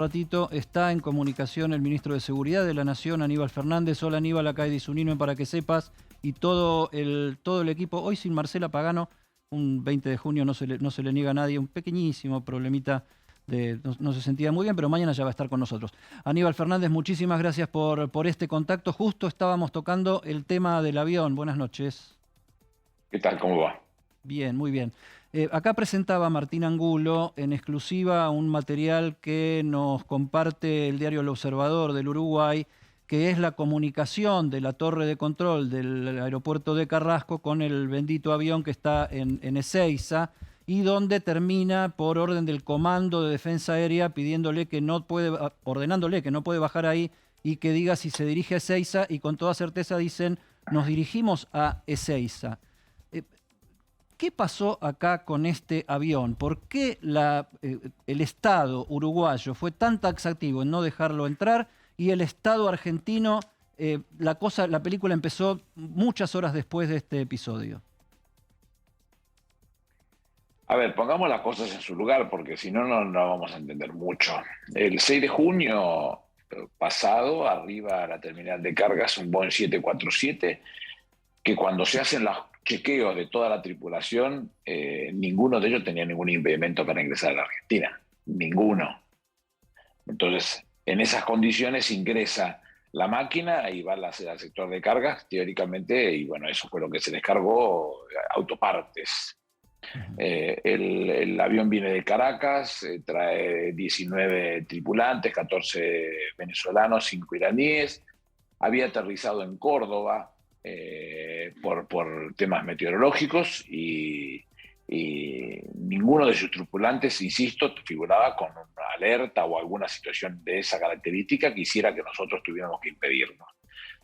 Ratito está en comunicación el ministro de Seguridad de la Nación, Aníbal Fernández. Hola Aníbal, acá Edis Unino para que sepas. Y todo el equipo, hoy sin Marcela Pagano, un 20 de junio no se le niega a nadie, un pequeñísimo problemita, no se sentía muy bien, pero mañana ya va a estar con nosotros. Aníbal Fernández, muchísimas gracias por este contacto. Justo estábamos tocando el tema del avión. Buenas noches. ¿Qué tal? ¿Cómo va? Bien, muy bien. Acá presentaba Martín Angulo en exclusiva un material que nos comparte el diario El Observador del Uruguay, que es la comunicación de la torre de control del aeropuerto de Carrasco con el bendito avión que está en Ezeiza, y donde termina por orden del Comando de Defensa Aérea pidiéndole que no puede, ordenándole que no puede bajar ahí y que diga si se dirige a Ezeiza, y con toda certeza dicen: nos dirigimos a Ezeiza. ¿Qué pasó acá con este avión? ¿Por qué el Estado uruguayo fue tan taxativo en no dejarlo entrar y el Estado argentino, la película empezó muchas horas después de este episodio? A ver, pongamos las cosas en su lugar porque si no, no vamos a entender mucho. El 6 de junio pasado, arriba a la terminal de cargas, un Boeing 747, que cuando se hacen los chequeos de toda la tripulación, ninguno de ellos tenía ningún impedimento para ingresar a la Argentina. Ninguno. Entonces, en esas condiciones ingresa la máquina y va al sector de cargas, teóricamente, y bueno, eso fue lo que se descargó, autopartes. El avión viene de Caracas, trae 19 tripulantes, 14 venezolanos, 5 iraníes. Había aterrizado en Córdoba por temas meteorológicos y ninguno de sus tripulantes, insisto, figuraba con una alerta o alguna situación de esa característica que hiciera que nosotros tuviéramos que impedirnos.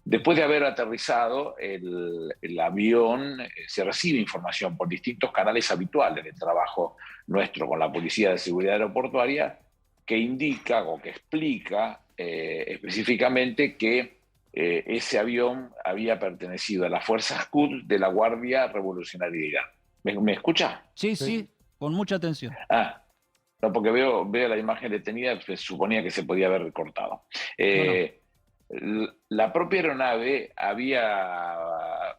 Después de haber aterrizado, el avión se recibe información por distintos canales habituales de trabajo nuestro con la Policía de Seguridad Aeroportuaria, que indica o que explica específicamente que ese avión había pertenecido a las fuerzas Quds de la Guardia Revolucionaria de Irán. ¿Me escucha? Sí, sí, con mucha atención. No, porque veo la imagen detenida, pues suponía que se podía haber cortado. No. La propia aeronave había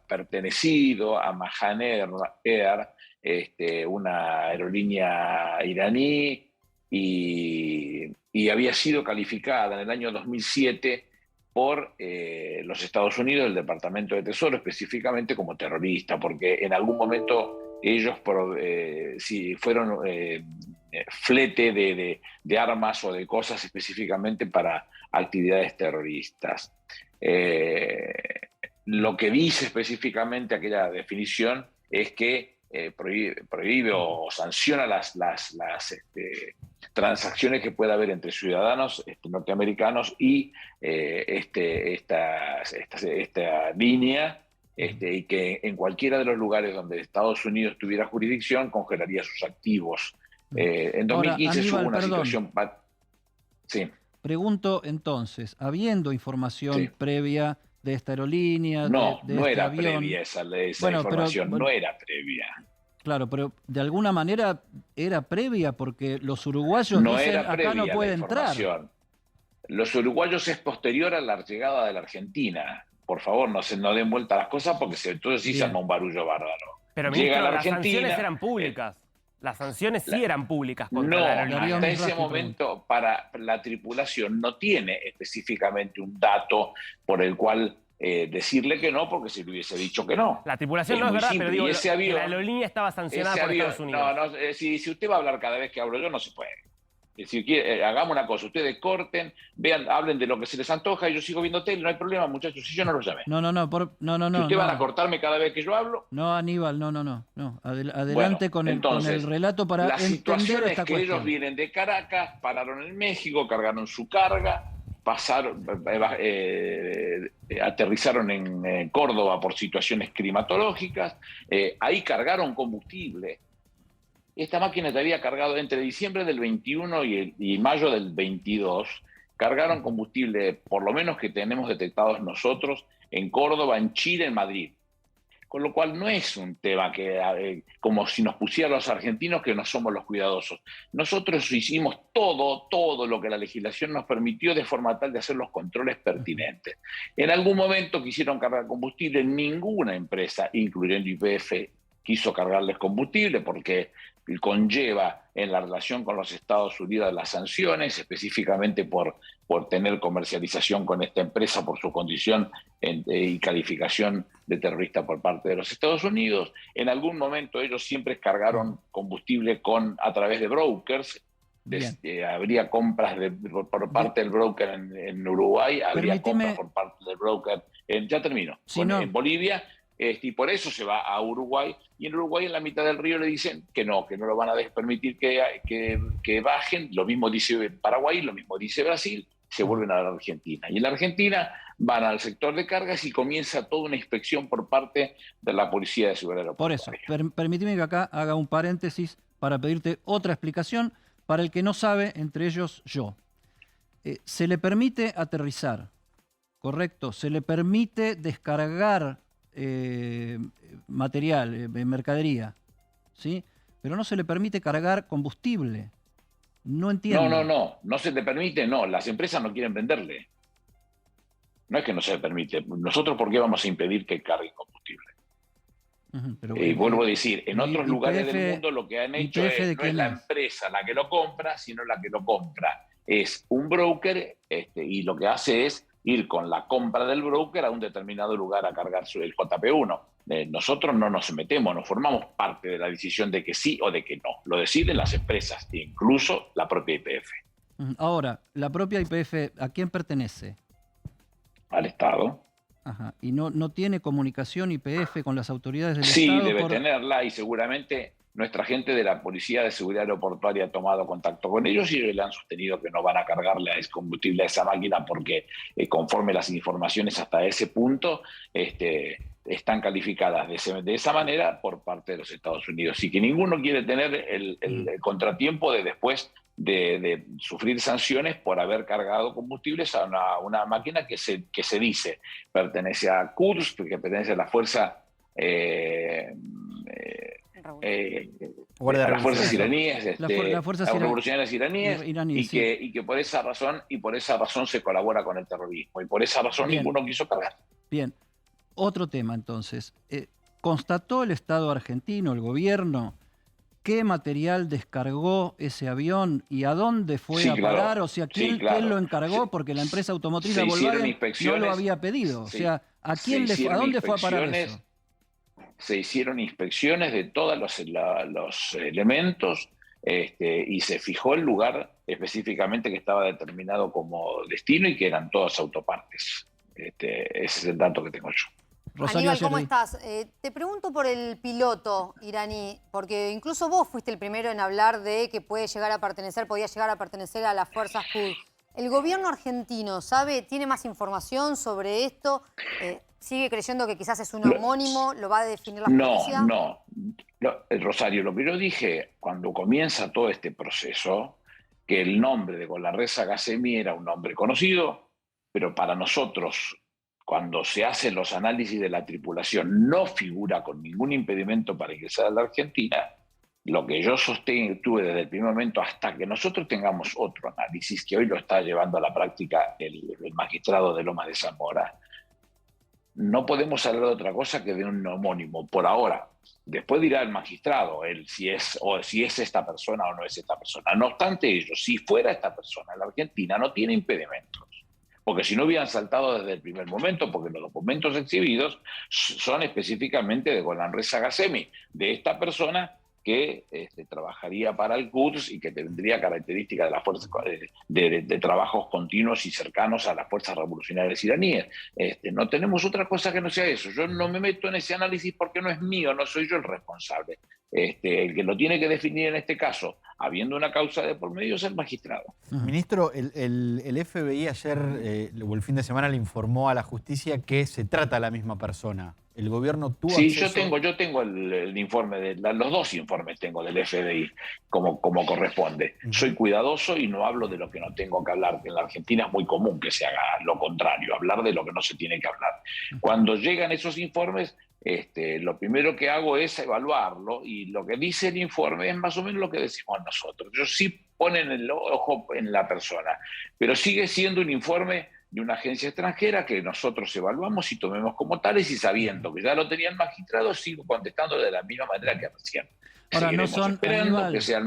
pertenecido a Mahan Air, una aerolínea iraní, y había sido calificada en el año 2007 por los Estados Unidos, el Departamento de Tesoro, específicamente como terrorista, porque en algún momento ellos si fueron flete de armas o de cosas específicamente para actividades terroristas. Lo que dice específicamente aquella definición es que prohíbe o sanciona las transacciones que pueda haber entre ciudadanos norteamericanos y esta línea, y que en cualquiera de los lugares donde Estados Unidos tuviera jurisdicción congelaría sus activos. En 2015 Ahora, hubo Aníbal, una perdón. situación... Sí. Pregunto entonces, habiendo información Sí. previa de esta aerolínea, No este era avión... previa esa Bueno, información, no era previa. Claro, pero de alguna manera era previa, porque los uruguayos No dicen: era acá no previa la puede entrar. información. Los uruguayos es posterior a la llegada de la Argentina. Por favor, no den vuelta a las cosas porque entonces sí se arma un barullo bárbaro. Pero, Llega a ministro, la las sanciones Argentina... eran públicas. Las sanciones sí eran públicas contra No, la aerolínea. hasta ese momento para la tripulación no tiene específicamente un dato por el cual decirle que no, porque si le hubiese dicho que no. La tripulación no es verdad, pero digo, que la aerolínea estaba sancionada por Estados Unidos. Si usted va a hablar cada vez que hablo yo, no se puede. Si quiere, hagamos una cosa, ustedes corten, vean, hablen de lo que se les antoja, y yo sigo viendo tele, no hay problema, muchachos, si yo no los llamé. No. Si ustedes van a cortarme cada vez que yo hablo... No, Aníbal, no. Adelante Bueno, con el relato para la entender situación esta es que cuestión. ellos vienen de Caracas, pararon en México, cargaron su carga, aterrizaron en Córdoba por situaciones climatológicas, ahí cargaron combustible. Esta máquina te había cargado entre diciembre del 21 y mayo del 22, cargaron combustible, por lo menos que tenemos detectados nosotros, en Córdoba, en Chile, en Madrid. Con lo cual no es un tema que como si nos pusieran los argentinos que no somos los cuidadosos. Nosotros hicimos todo lo que la legislación nos permitió de forma tal de hacer los controles pertinentes. En algún momento quisieron cargar combustible, ninguna empresa, incluyendo YPF, quiso cargarles combustible porque conlleva en la relación con los Estados Unidos las sanciones, específicamente por tener comercialización con esta empresa por su condición y calificación de terrorista por parte de los Estados Unidos. En algún momento ellos siempre cargaron combustible a través de brokers. Habría compras por parte del broker en Uruguay, habría compras por parte del broker en Bolivia. Y por eso se va a Uruguay, y en Uruguay en la mitad del río le dicen que no lo van a permitir que bajen. Lo mismo dice Paraguay, lo mismo dice Brasil, se vuelven a la Argentina. Y en la Argentina van al sector de cargas y comienza toda una inspección por parte de la Policía de Seguridad Aeroportuaria. Por eso, permíteme que acá haga un paréntesis para pedirte otra explicación para el que no sabe, entre ellos yo. Se le permite aterrizar, ¿correcto? Se le permite descargar material, mercadería, ¿sí? Pero no se le permite cargar combustible. No entiendo. No se le permite, no. Las empresas no quieren venderle. No es que no se le permite. Nosotros, ¿por qué vamos a impedir que carguen combustible? Vuelvo a decir, en otros lugares del mundo lo que han hecho no es la empresa la que lo compra, sino la que lo compra es un broker, y lo que hace es ir con la compra del broker a un determinado lugar a cargar el JP1. Nosotros no nos metemos, no formamos parte de la decisión de que sí o de que no. Lo deciden las empresas, incluso la propia YPF. Ahora, la propia YPF, ¿a quién pertenece? Al Estado. Ajá. ¿Y no tiene comunicación YPF con las autoridades del Sí, Estado? Sí, debe tenerla, y seguramente nuestra gente de la Policía de Seguridad Aeroportuaria ha tomado contacto con ellos y le han sostenido que no van a cargarle a ese combustible a esa máquina porque conforme las informaciones hasta ese punto están calificadas de esa manera por parte de los Estados Unidos. Y que ninguno quiere tener el contratiempo de después de sufrir sanciones por haber cargado combustibles a una máquina que se dice pertenece a Quds, que pertenece a la Fuerza... las fuerzas iraníes, las revolucionarias iraníes, y que por esa razón se colabora con el terrorismo, y por esa razón ninguno quiso cargar. Bien, otro tema entonces. ¿Constató el Estado argentino, el gobierno, qué material descargó ese avión y a dónde fue a parar? O sea, ¿quién lo encargó? Porque la empresa automotriz de Volkswagen no lo había pedido. O sea, ¿a dónde fue a parar eso? Se hicieron inspecciones de todos los elementos y se fijó el lugar específicamente que estaba determinado como destino y que eran todas autopartes. Ese es el dato que tengo yo. Aníbal, ¿cómo estás? Te pregunto por el piloto iraní, porque incluso vos fuiste el primero en hablar de que podía llegar a pertenecer a las fuerzas Quds. ¿El gobierno argentino tiene más información sobre esto? ¿Sigue creyendo que quizás es un homónimo? ¿Lo va a definir la justicia? No, Rosario, lo que yo dije cuando comienza todo este proceso, que el nombre de Golarreza Ghasemi era un nombre conocido, pero para nosotros, cuando se hacen los análisis de la tripulación, no figura con ningún impedimento para ingresar a la Argentina. Lo que yo sostuve desde el primer momento hasta que nosotros tengamos otro análisis, que hoy lo está llevando a la práctica el magistrado de Lomas de Zamora, no podemos hablar de otra cosa que de un homónimo por ahora. Después dirá el magistrado si es esta persona o no es esta persona. No obstante ello, si fuera esta persona, la Argentina no tiene impedimentos. Porque si no hubieran saltado desde el primer momento, porque los documentos exhibidos son específicamente de Golarreza Ghasemi, de esta persona que trabajaría para el Quds y que tendría características de las fuerzas de trabajos continuos y cercanos a las fuerzas revolucionarias iraníes. No tenemos otra cosa que no sea eso. Yo no me meto en ese análisis porque no es mío, no soy yo el responsable. El que lo tiene que definir en este caso, habiendo una causa de por medio, es el magistrado. Ministro, el FBI ayer o el fin de semana le informó a la justicia que se trata de la misma persona. ¿El gobierno tuvo acceso? Yo tengo el informe, los dos informes tengo del FBI, como corresponde. Soy cuidadoso y no hablo de lo que no tengo que hablar, que en la Argentina es muy común que se haga lo contrario, hablar de lo que no se tiene que hablar. Cuando llegan esos informes, lo primero que hago es evaluarlo y lo que dice el informe es más o menos lo que decimos nosotros. Ellos sí ponen el ojo en la persona, pero sigue siendo un informe de una agencia extranjera que nosotros evaluamos y tomemos como tales, y sabiendo que ya lo tenía el magistrado, sigo contestando de la misma manera que recién. Ahora, Seguiremos no son, esperando Aníbal, que sea el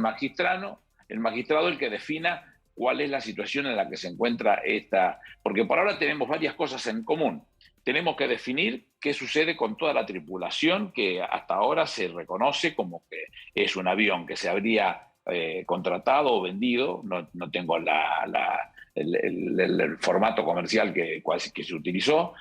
magistrado el que defina cuál es la situación en la que se encuentra esta, porque por ahora tenemos varias cosas en común. Tenemos que definir qué sucede con toda la tripulación, que hasta ahora se reconoce como que es un avión que se habría contratado o vendido. No tengo el formato comercial que se utilizó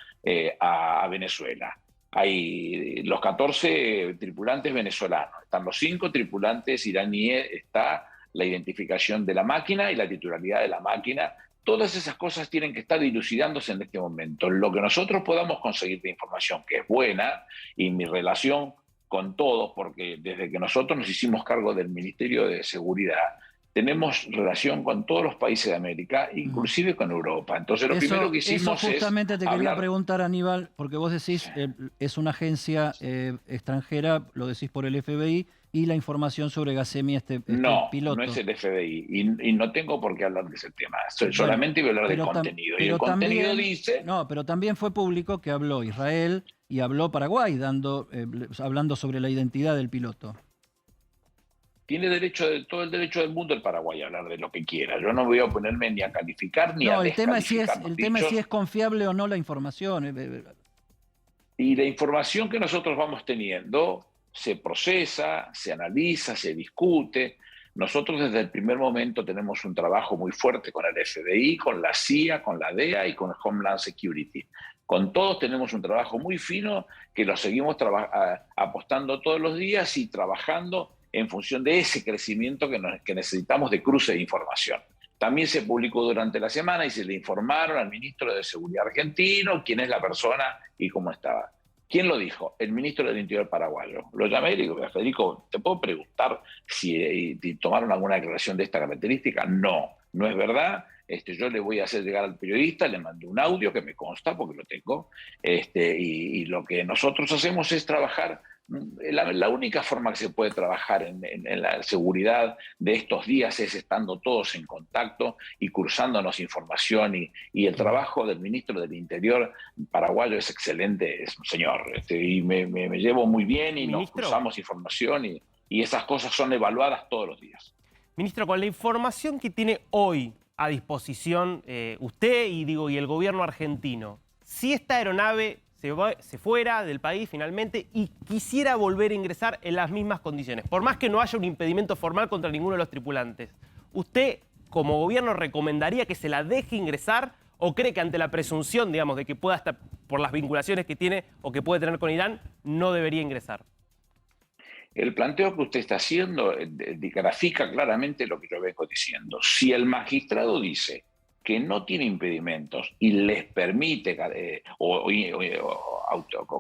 a Venezuela. Hay los 14 tripulantes venezolanos, están los 5 tripulantes iraníes, está la identificación de la máquina y la titularidad de la máquina. Todas esas cosas tienen que estar dilucidándose en este momento. Lo que nosotros podamos conseguir de información, que es buena, y mi relación con todos, porque desde que nosotros nos hicimos cargo del Ministerio de Seguridad, tenemos relación con todos los países de América, inclusive con Europa. Entonces lo primero que hicimos eso justamente es te quería hablar... preguntar, Aníbal, porque vos decís, es una agencia extranjera, lo decís por el FBI, y la información sobre Gazemi, piloto. No es el FBI, y no tengo por qué hablar de ese tema. Solamente voy a hablar del contenido. Y el contenido dice... No, pero también fue público que habló Israel y habló Paraguay, hablando sobre la identidad del piloto. Tiene todo el derecho del mundo el Paraguay a hablar de lo que quiera. Yo no voy a oponerme ni a calificar ni a descalificar. El tema es si es confiable o no la información. Y la información que nosotros vamos teniendo se procesa, se analiza, se discute. Nosotros desde el primer momento tenemos un trabajo muy fuerte con el FBI, con la CIA, con la DEA y con el Homeland Security. Con todos tenemos un trabajo muy fino que lo seguimos apostando todos los días y trabajando en función de ese crecimiento que necesitamos de cruce de información. También se publicó durante la semana y se le informaron al ministro de Seguridad argentino quién es la persona y cómo estaba. ¿Quién lo dijo? El ministro del Interior paraguayo. Lo llamé y le digo, Federico, ¿te puedo preguntar si tomaron alguna declaración de esta característica? No es verdad. Yo le voy a hacer llegar al periodista, le mando un audio que me consta porque lo tengo, y lo que nosotros hacemos es trabajar. La única forma que se puede trabajar en la seguridad de estos días es estando todos en contacto y cruzándonos información, y el trabajo del ministro del Interior paraguayo es excelente, es un señor, y me llevo muy bien y nos cruzamos información y esas cosas son evaluadas todos los días. Ministro, con la información que tiene hoy a disposición usted y el gobierno argentino, si esta aeronave se fuera del país finalmente y quisiera volver a ingresar en las mismas condiciones, por más que no haya un impedimento formal contra ninguno de los tripulantes, ¿usted como gobierno recomendaría que se la deje ingresar o cree que ante la presunción, digamos, de que pueda estar por las vinculaciones que tiene o que puede tener con Irán, no debería ingresar? El planteo que usted está haciendo grafica claramente lo que yo vengo diciendo. Si el magistrado dice que no tiene impedimentos y les permite o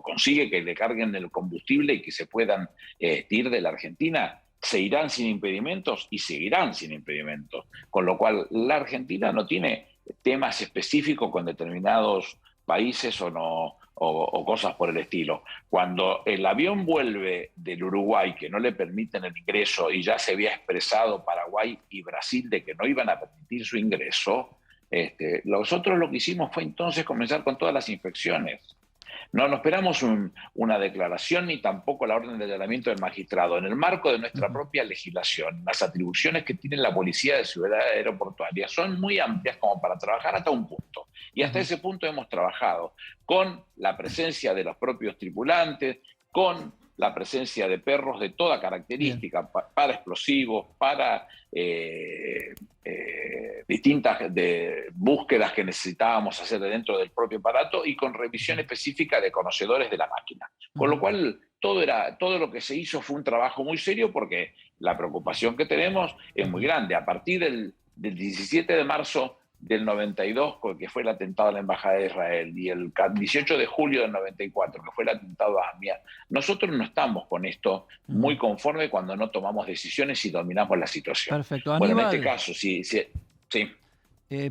consigue que le carguen el combustible y que se puedan ir de la Argentina, se irán sin impedimentos y seguirán sin impedimentos. Con lo cual, la Argentina no tiene temas específicos con determinados países o cosas por el estilo. Cuando el avión vuelve del Uruguay, que no le permiten el ingreso, y ya se había expresado Paraguay y Brasil de que no iban a permitir su ingreso, nosotros lo que hicimos fue entonces comenzar con todas las inspecciones. No esperamos una declaración ni tampoco la orden de allanamiento del magistrado. En el marco de nuestra propia legislación, las atribuciones que tiene la Policía de Seguridad Aeroportuaria son muy amplias como para trabajar hasta un punto. Y hasta ese punto hemos trabajado con la presencia de los propios tripulantes, con la presencia de perros de toda característica, para explosivos, para distintas búsquedas que necesitábamos hacer dentro del propio aparato y con revisión específica de conocedores de la máquina. Con lo cual, todo lo que se hizo fue un trabajo muy serio porque la preocupación que tenemos es muy grande. A partir del 17 de marzo del 92, que fue el atentado a la Embajada de Israel, y el 18 de julio del 94, que fue el atentado a AMIA, nosotros no estamos con esto muy conforme cuando no tomamos decisiones y dominamos la situación. Perfecto. Bueno, Aníbal, en este caso, sí.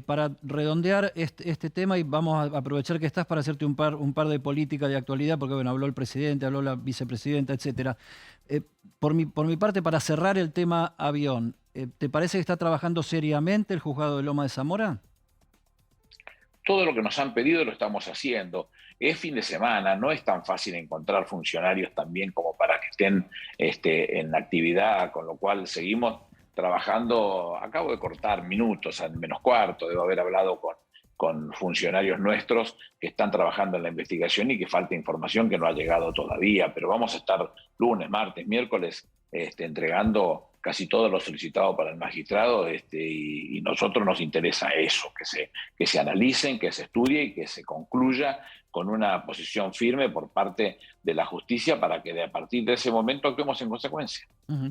Para redondear este tema, y vamos a aprovechar que estás para hacerte un par de políticas de actualidad, porque bueno, habló el presidente, habló la vicepresidenta, etcétera. Por mi parte, para cerrar el tema avión, ¿te parece que está trabajando seriamente el juzgado de Loma de Zamora? Todo lo que nos han pedido lo estamos haciendo. Es fin de semana, no es tan fácil encontrar funcionarios también como para que estén en actividad, con lo cual seguimos trabajando. Acabo de cortar minutos, al menos cuarto, debo haber hablado con funcionarios nuestros que están trabajando en la investigación y que falta información que no ha llegado todavía, pero vamos a estar lunes, martes, miércoles entregando casi todo lo solicitado para el magistrado, y nosotros nos interesa eso, que se analicen, que se estudie y que se concluya con una posición firme por parte de la justicia para que a partir de ese momento actuemos en consecuencia.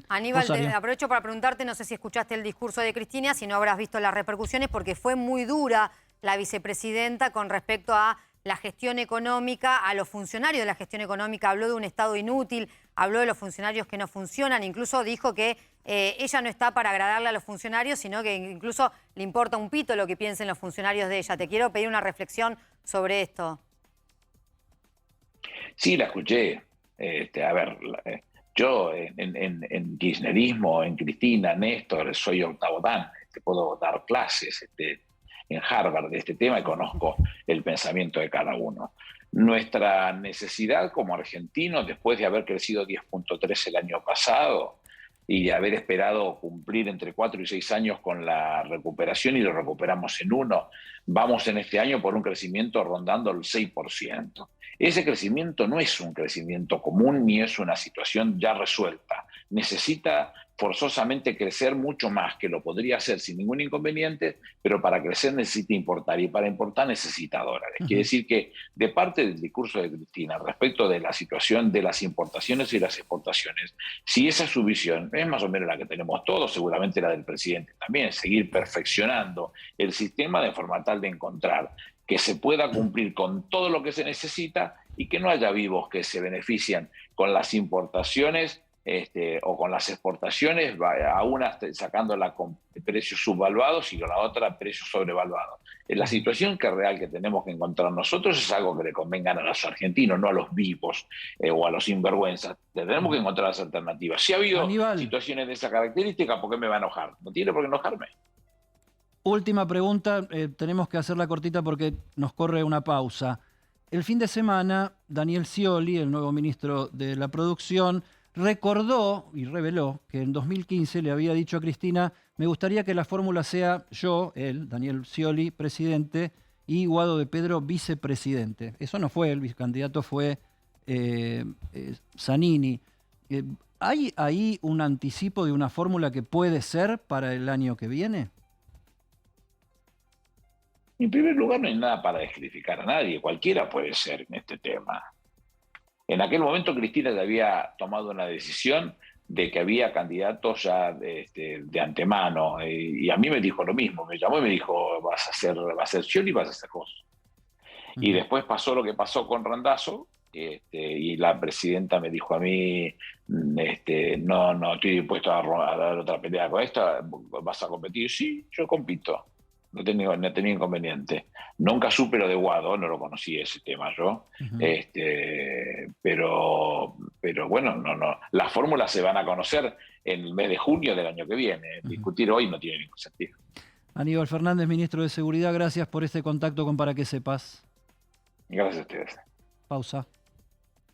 Aníbal, aprovecho para preguntarte, no sé si escuchaste el discurso de Cristina, si no habrás visto las repercusiones, porque fue muy dura la vicepresidenta con respecto a la gestión económica, a los funcionarios de la gestión económica. Habló de un Estado inútil, habló de los funcionarios que no funcionan, incluso dijo que ella no está para agradarle a los funcionarios, sino que incluso le importa un pito lo que piensen los funcionarios de ella. Te quiero pedir una reflexión sobre esto. Sí, la escuché. A ver, yo en kirchnerismo, en Cristina, Néstor, soy octavo dan. Puedo dar clases en Harvard de este tema y conozco el pensamiento de cada uno. Nuestra necesidad como argentinos, después de haber crecido 10.3 el año pasado y de haber esperado cumplir entre 4 y 6 años con la recuperación, y lo recuperamos en 1, vamos en este año por un crecimiento rondando el 6%. Ese crecimiento no es un crecimiento común ni es una situación ya resuelta. Necesita forzosamente crecer mucho más, que lo podría hacer sin ningún inconveniente, pero para crecer necesita importar, y para importar necesita dólares. Quiere decir que de parte del discurso de Cristina respecto de la situación de las importaciones y las exportaciones, si esa es su visión, es más o menos la que tenemos todos, seguramente la del presidente también, seguir perfeccionando el sistema de forma tal de encontrar que se pueda cumplir con todo lo que se necesita y que no haya vivos que se benefician con las importaciones o con las exportaciones, a una sacándola con precios subvaluados y con la otra a precios sobrevaluados. La situación real que tenemos que encontrar nosotros es algo que le convengan a los argentinos, no a los vivos o a los sinvergüenzas. Tenemos que encontrar las alternativas. Si ha habido situaciones de esa característica, ¿por qué me va a enojar? No tiene por qué enojarme. Última pregunta, tenemos que hacerla cortita porque nos corre una pausa. El fin de semana, Daniel Scioli, el nuevo ministro de la Producción, recordó y reveló que en 2015 le había dicho a Cristina: me gustaría que la fórmula sea yo, él, Daniel Scioli, presidente, y Guado de Pedro, vicepresidente. Eso no fue, el vicecandidato fue Zanini. ¿Hay ahí un anticipo de una fórmula que puede ser para el año que viene? En primer lugar, no hay nada para descalificar a nadie. Cualquiera puede ser en este tema. En aquel momento Cristina ya había tomado una decisión de que había candidatos ya de antemano, y a mí me dijo lo mismo, me llamó y me dijo: va a ser Scioli y vas a ser vos. Y después pasó lo que pasó con Randazzo, y la presidenta me dijo a mí: no estoy dispuesto a dar otra pelea con esta, ¿vas a competir? Sí, yo compito. No tenía inconveniente. Nunca supe lo de Guado, no lo conocí ese tema yo. Pero bueno, no. Las fórmulas se van a conocer en el mes de junio del año que viene. Discutir hoy no tiene ningún sentido. Aníbal Fernández, ministro de Seguridad, gracias por este contacto con Para Que Sepas. Gracias a ustedes. Pausa.